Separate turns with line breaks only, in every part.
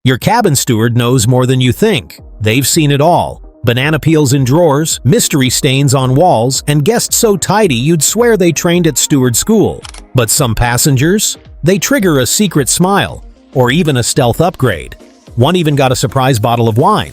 Your cabin steward knows more than you think. They've seen it all. Banana peels in drawers, mystery stains on walls, and guests so tidy you'd swear they trained at steward school. But some passengers? They trigger a secret smile, or even a stealth upgrade. One even got a surprise bottle of wine.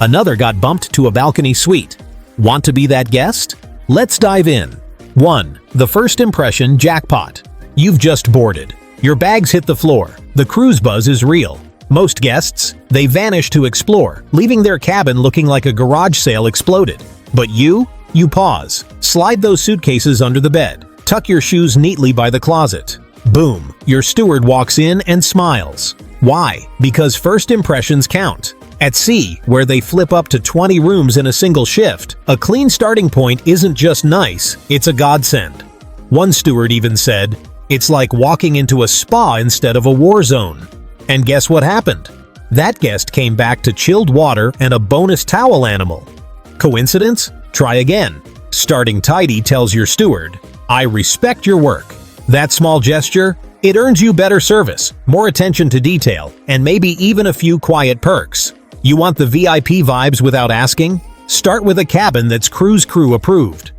Another got bumped to a balcony suite. Want to be that guest? Let's dive in. 1. The first impression jackpot. You've just boarded. Your bags hit the floor. The cruise buzz is real. Most guests, they vanish to explore, leaving their cabin looking like a garage sale exploded. But you pause. Slide those suitcases under the bed. Tuck your shoes neatly by the closet. Boom, your steward walks in and smiles. Why? Because first impressions count. At sea, where they flip up to 20 rooms in a single shift, a clean starting point isn't just nice, it's a godsend. One steward even said, "It's like walking into a spa instead of a war zone." And guess what happened? That guest came back to chilled water and a bonus towel animal. Coincidence? Try again. Starting tidy tells your steward, "I respect your work." That small gesture? It earns you better service, more attention to detail, and maybe even a few quiet perks. You want the VIP vibes without asking? Start with a cabin that's cruise crew approved.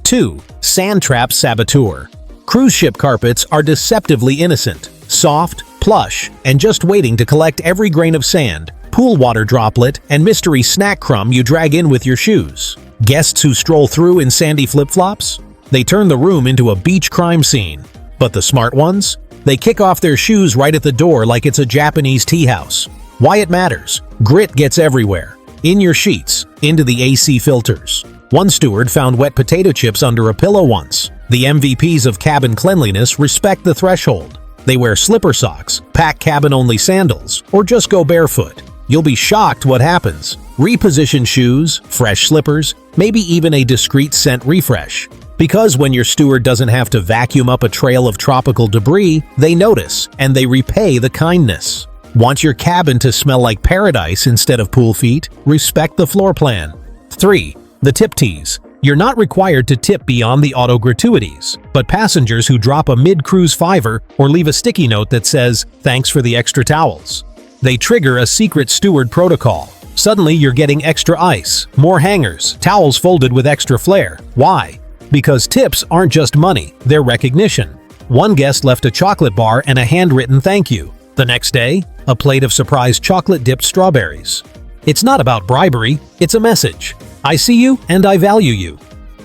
2. Sand trap saboteur. Cruise ship carpets are deceptively innocent, soft, plush, and just waiting to collect every grain of sand, pool water droplet, and mystery snack crumb you drag in with your shoes. Guests who stroll through in sandy flip-flops? They turn the room into a beach crime scene. But the smart ones? They kick off their shoes right at the door like it's a Japanese tea house. Why it matters? Grit gets everywhere. In your sheets, into the AC filters. One steward found wet potato chips under a pillow once. The MVPs of cabin cleanliness respect the threshold. They wear slipper socks, pack cabin-only sandals, or just go barefoot. You'll be shocked what happens. Reposition shoes, fresh slippers, maybe even a discreet scent refresh. Because when your steward doesn't have to vacuum up a trail of tropical debris, they notice, and they repay the kindness. Want your cabin to smell like paradise instead of pool feet? Respect the floor plan. 3. The tip tease. You're not required to tip beyond the auto gratuities, but passengers who drop a mid-cruise $5 or leave a sticky note that says, "Thanks for the extra towels." They trigger a secret steward protocol. Suddenly you're getting extra ice, more hangers, towels folded with extra flair. Why? Because tips aren't just money, they're recognition. One guest left a chocolate bar and a handwritten thank you. The next day, a plate of surprise chocolate-dipped strawberries. It's not about bribery, it's a message. I see you and I value you.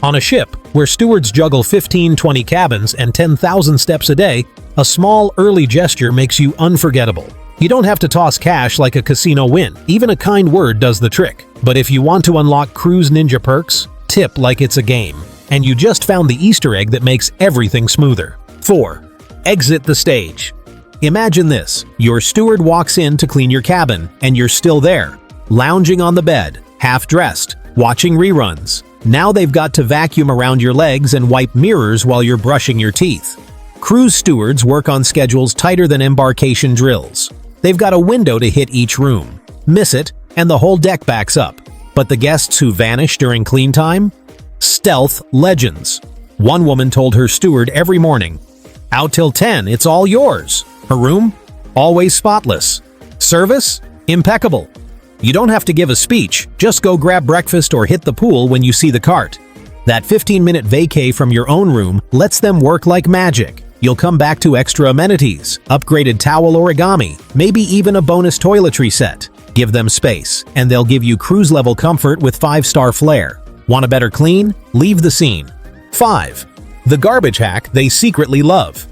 On a ship, where stewards juggle 15-20 cabins and 10,000 steps a day, a small, early gesture makes you unforgettable. You don't have to toss cash like a casino win. Even a kind word does the trick. But if you want to unlock cruise ninja perks, tip like it's a game. And you just found the Easter egg that makes everything smoother. 4. Exit the stage. Imagine this. Your steward walks in to clean your cabin, and you're still there, lounging on the bed, half-dressed, watching reruns. Now they've got to vacuum around your legs and wipe mirrors while you're brushing your teeth. Cruise stewards work on schedules tighter than embarkation drills. They've got a window to hit each room. Miss it, and the whole deck backs up. But the guests who vanish during clean time? Stealth legends. One woman told her steward every morning, "Out till 10, it's all yours." Her room? Always spotless. Service? Impeccable. You don't have to give a speech, just go grab breakfast or hit the pool when you see the cart. That 15-minute vacay from your own room lets them work like magic. You'll come back to extra amenities, upgraded towel origami, maybe even a bonus toiletry set. Give them space, and they'll give you cruise-level comfort with 5-star flair. Want a better clean? Leave the scene. 5. The garbage hack they secretly love.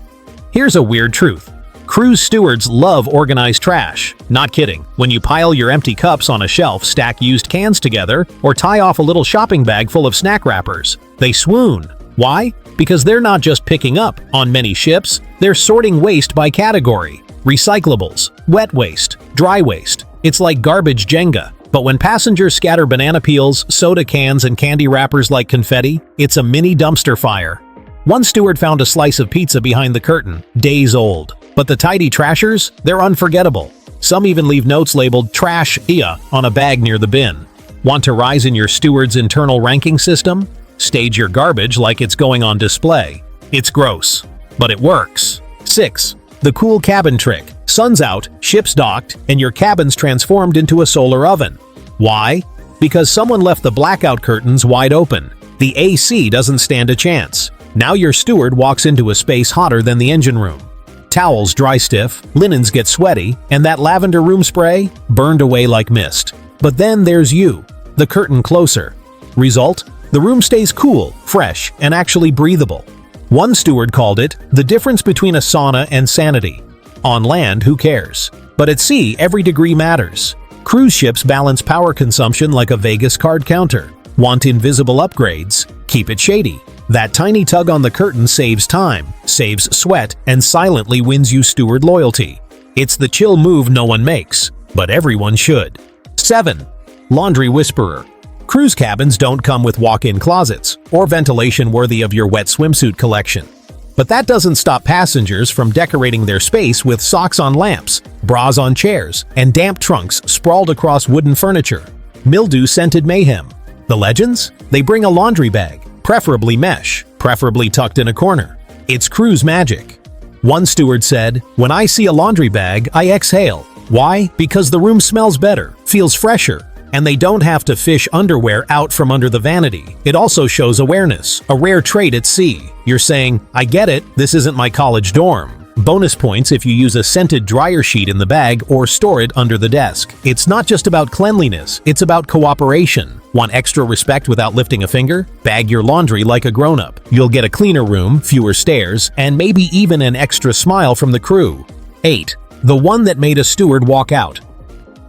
Here's a weird truth. Cruise stewards love organized trash. Not kidding. When you pile your empty cups on a shelf, stack used cans together, or tie off a little shopping bag full of snack wrappers, they swoon. Why? Because they're not just picking up. On many ships, they're sorting waste by category. Recyclables, wet waste, dry waste. It's like garbage Jenga. But when passengers scatter banana peels, soda cans, and candy wrappers like confetti, it's a mini dumpster fire. One steward found a slice of pizza behind the curtain, days old. But the tidy trashers, they're unforgettable. Some even leave notes labeled "Trash-ia" on a bag near the bin. Want to rise in your steward's internal ranking system? Stage your garbage like it's going on display. It's gross, but it works. 6. The cool cabin trick. Sun's out, ship's docked, and your cabin's transformed into a solar oven. Why? Because someone left the blackout curtains wide open. The AC doesn't stand a chance. Now your steward walks into a space hotter than the engine room. Towels dry stiff, linens get sweaty, and that lavender room spray burned away like mist. But then there's you, the curtain closer. Result? The room stays cool, fresh, and actually breathable. One steward called it the difference between a sauna and sanity. On land, who cares? But at sea, every degree matters. Cruise ships balance power consumption like a Vegas card counter. Want invisible upgrades? Keep it shady. That tiny tug on the curtain saves time, saves sweat, and silently wins you steward loyalty. It's the chill move no one makes, but everyone should. 7. Laundry whisperer. Cruise cabins don't come with walk-in closets or ventilation worthy of your wet swimsuit collection. But that doesn't stop passengers from decorating their space with socks on lamps, bras on chairs, and damp trunks sprawled across wooden furniture. Mildew-scented mayhem. The legends? They bring a laundry bag, preferably mesh, preferably tucked in a corner. It's cruise magic. One steward said, "When I see a laundry bag, I exhale. Why? Because the room smells better, feels fresher, and they don't have to fish underwear out from under the vanity. It also shows awareness, a rare trait at sea. You're saying, I get it, this isn't my college dorm." Bonus points if you use a scented dryer sheet in the bag or store it under the desk. It's not just about cleanliness, it's about cooperation. Want extra respect without lifting a finger? Bag your laundry like a grown-up. You'll get a cleaner room, fewer stairs, and maybe even an extra smile from the crew. 8. The one that made a steward walk out.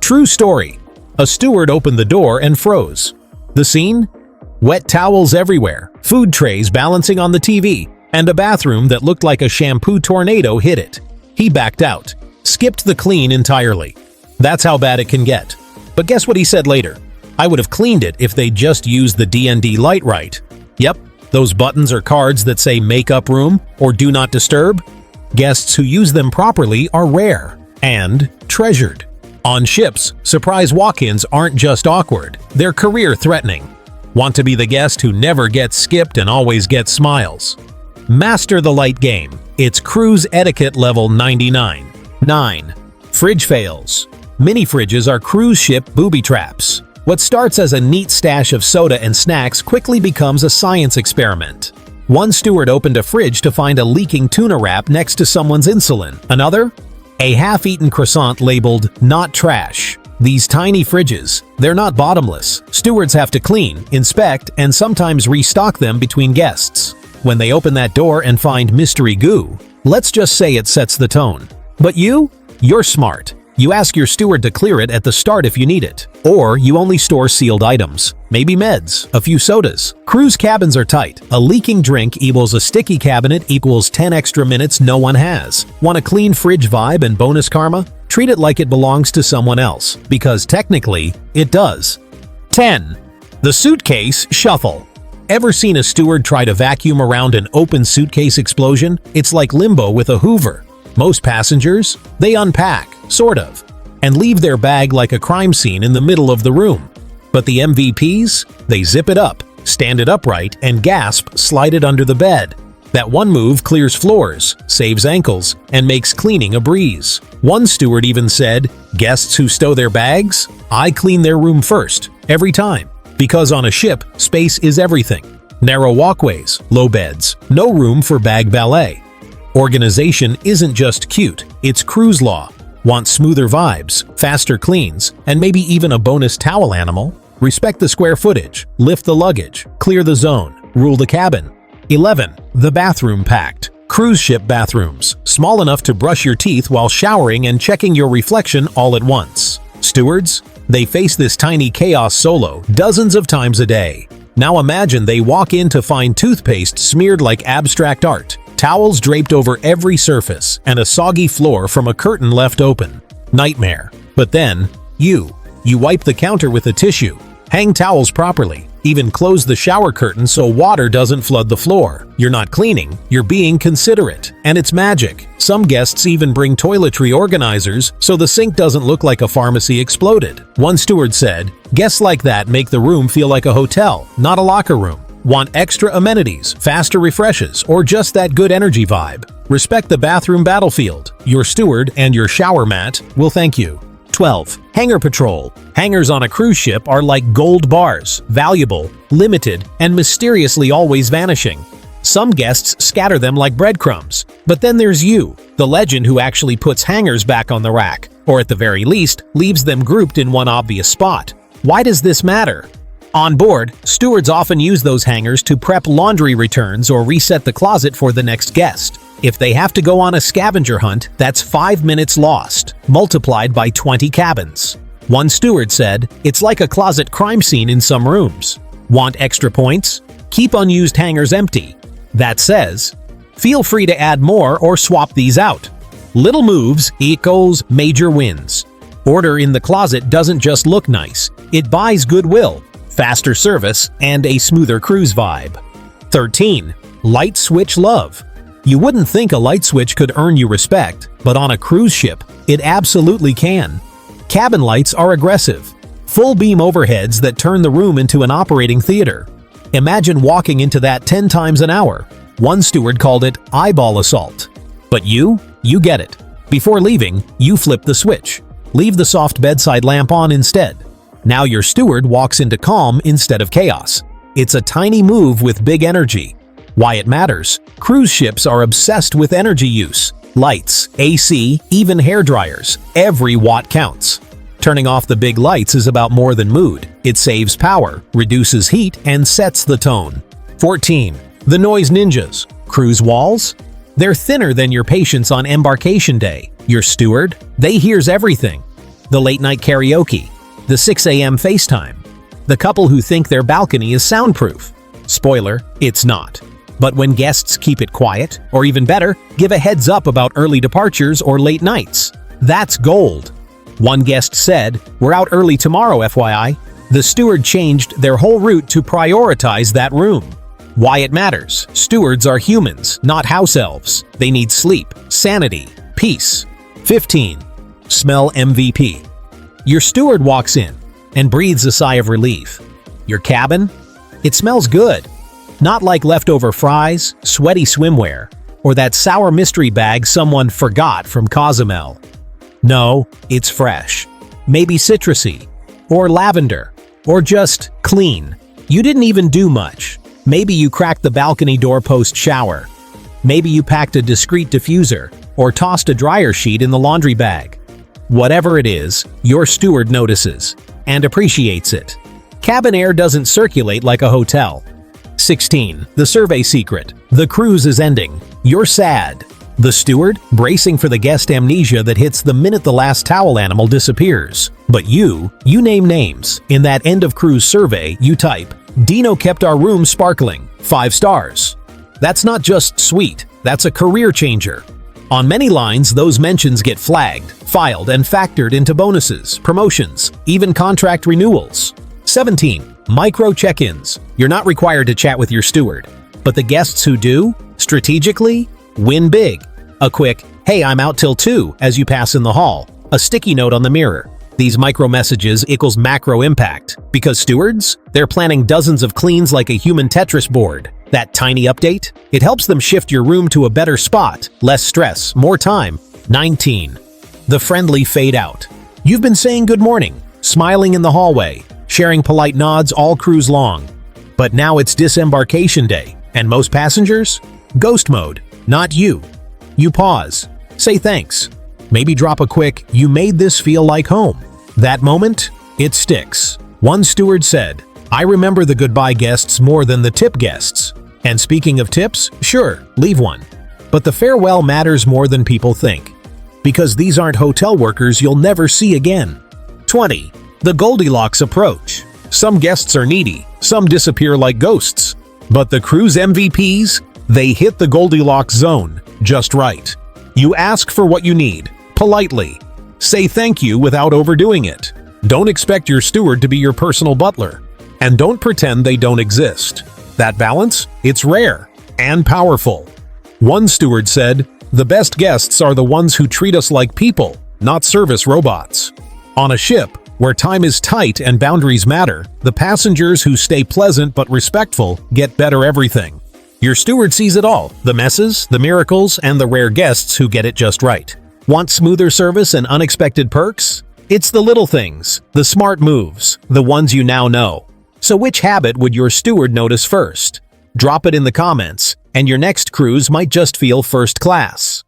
True story. A steward opened the door and froze. The scene? Wet towels everywhere, food trays balancing on the TV, and a bathroom that looked like a shampoo tornado hit it. He backed out, skipped the clean entirely. That's how bad it can get. But guess what he said later? "I would have cleaned it if they just used the D&D light right." Yep, those buttons or cards that say makeup room or do not disturb. Guests who use them properly are rare and treasured. On ships, surprise walk-ins aren't just awkward, they're career-threatening. Want to be the guest who never gets skipped and always gets smiles? Master the light game. It's cruise etiquette level 99. 9. Fridge fails. Mini fridges are cruise ship booby traps. What starts as a neat stash of soda and snacks quickly becomes a science experiment. One steward opened a fridge to find a leaking tuna wrap next to someone's insulin. Another? A half-eaten croissant labeled "not trash." These tiny fridges, they're not bottomless. Stewards have to clean, inspect, and sometimes restock them between guests. When they open that door and find mystery goo, let's just say it sets the tone. But you're smart. You ask your steward to clear it at the start if you need it. Or you only store sealed items. Maybe meds, a few sodas. Cruise cabins are tight. A leaking drink equals a sticky cabinet equals 10 extra minutes no one has. Want a clean fridge vibe and bonus karma? Treat it like it belongs to someone else, because technically, it does. 10. The suitcase shuffle. Ever seen a steward try to vacuum around an open suitcase explosion? It's like limbo with a Hoover. Most passengers, they unpack, sort of, and leave their bag like a crime scene in the middle of the room. But the MVPs, they zip it up, stand it upright, and gasp, slide it under the bed. That one move clears floors, saves ankles, and makes cleaning a breeze. One steward even said, "Guests who stow their bags, I clean their room first, every time." Because on a ship, space is everything. Narrow walkways, low beds, no room for bag ballet. Organization isn't just cute, it's cruise law. Want smoother vibes, faster cleans, and maybe even a bonus towel animal? Respect the square footage, lift the luggage, clear the zone, rule the cabin. 11. The bathroom packed. Cruise ship bathrooms, small enough to brush your teeth while showering and checking your reflection all at once. Stewards? They face this tiny chaos solo dozens of times a day. Now imagine they walk in to find toothpaste smeared like abstract art, towels draped over every surface, and a soggy floor from a curtain left open. Nightmare. But then, you wipe the counter with a tissue, hang towels properly, even close the shower curtain so water doesn't flood the floor. You're not cleaning, you're being considerate. And it's magic. Some guests even bring toiletry organizers so the sink doesn't look like a pharmacy exploded. One steward said, "Guests like that make the room feel like a hotel, not a locker room." Want extra amenities, faster refreshes, or just that good energy vibe? Respect the bathroom battlefield. Your steward and your shower mat will thank you. 12. Hangar patrol. Hangars on a cruise ship are like gold bars, valuable, limited, and mysteriously always vanishing. Some guests scatter them like breadcrumbs. But then there's you, the legend who actually puts hangars back on the rack, or at the very least, leaves them grouped in one obvious spot. Why does this matter? On board, stewards often use those hangars to prep laundry returns or reset the closet for the next guest. If they have to go on a scavenger hunt, that's 5 minutes lost, multiplied by 20 cabins. One steward said, "It's like a closet crime scene in some rooms." Want extra points? Keep unused hangars empty. That says, feel free to add more or swap these out. Little moves equals major wins. Order in the closet doesn't just look nice, it buys goodwill, faster service, and a smoother cruise vibe. 13. Light switch love. You wouldn't think a light switch could earn you respect, but on a cruise ship, it absolutely can. Cabin lights are aggressive, full beam overheads that turn the room into an operating theater. Imagine walking into that 10 times an hour. One steward called it eyeball assault. But you get it. Before leaving, you flip the switch. Leave the soft bedside lamp on instead. Now your steward walks into calm instead of chaos. It's a tiny move with big energy. Why it matters? Cruise ships are obsessed with energy use. Lights, AC, even hair dryers. Every watt counts. Turning off the big lights is about more than mood. It saves power, reduces heat, and sets the tone. 14. The noise ninjas. Cruise walls? They're thinner than your patience on embarkation day. Your steward? They hears everything. The late night karaoke. The 6 a.m. FaceTime. The couple who think their balcony is soundproof. Spoiler, it's not. But when guests keep it quiet, or even better, give a heads up about early departures or late nights, that's gold. One guest said, "We're out early tomorrow, FYI." The steward changed their whole route to prioritize that room. Why it matters? Stewards are humans, not house elves. They need sleep, sanity, peace. 15. Smell MVP. Your steward walks in and breathes a sigh of relief. Your cabin? It smells good. Not like leftover fries, sweaty swimwear, or that sour mystery bag someone forgot from Cozumel. No, it's fresh. Maybe citrusy, or lavender, or just clean. You didn't even do much. Maybe you cracked the balcony door post-shower. Maybe you packed a discreet diffuser, or tossed a dryer sheet in the laundry bag. Whatever it is, your steward notices and appreciates it. Cabin air doesn't circulate like a hotel. 16. The survey secret. The cruise is ending. You're sad. The steward, bracing for the guest amnesia that hits the minute the last towel animal disappears. But you name names. In that end of cruise survey, you type, "Dino kept our room sparkling. 5 stars." That's not just sweet, that's a career changer. On many lines, those mentions get flagged, filed, and factored into bonuses, promotions, even contract renewals. 17. Micro check-ins. You're not required to chat with your steward, but the guests who do, strategically, win big. A quick, "Hey, I'm out till 2" as you pass in the hall. A sticky note on the mirror. These micro messages equals macro impact. Because stewards, they're planning dozens of cleans like a human Tetris board. That tiny update, it helps them shift your room to a better spot, less stress, more time. 19. The friendly fade out. You've been saying good morning, smiling in the hallway, sharing polite nods all cruise long. But now it's disembarkation day, and most passengers? Ghost mode, not you. You pause, say thanks, maybe drop a quick, "You made this feel like home." That moment, it sticks. One steward said, "I remember the goodbye guests more than the tip guests." And speaking of tips, sure, leave one. But the farewell matters more than people think. Because these aren't hotel workers you'll never see again. 20. The Goldilocks approach. Some guests are needy, some disappear like ghosts. But the cruise MVPs, they hit the Goldilocks zone, just right. You ask for what you need, politely. Say thank you without overdoing it. Don't expect your steward to be your personal butler. And don't pretend they don't exist. That balance, it's rare and powerful. One steward said, "The best guests are the ones who treat us like people, not service robots." On a ship, where time is tight and boundaries matter, the passengers who stay pleasant but respectful get better everything. Your steward sees it all: the messes, the miracles, and the rare guests who get it just right. Want smoother service and unexpected perks? It's the little things, the smart moves, the ones you now know. So which habit would your steward notice first? Drop it in the comments, and your next cruise might just feel first class.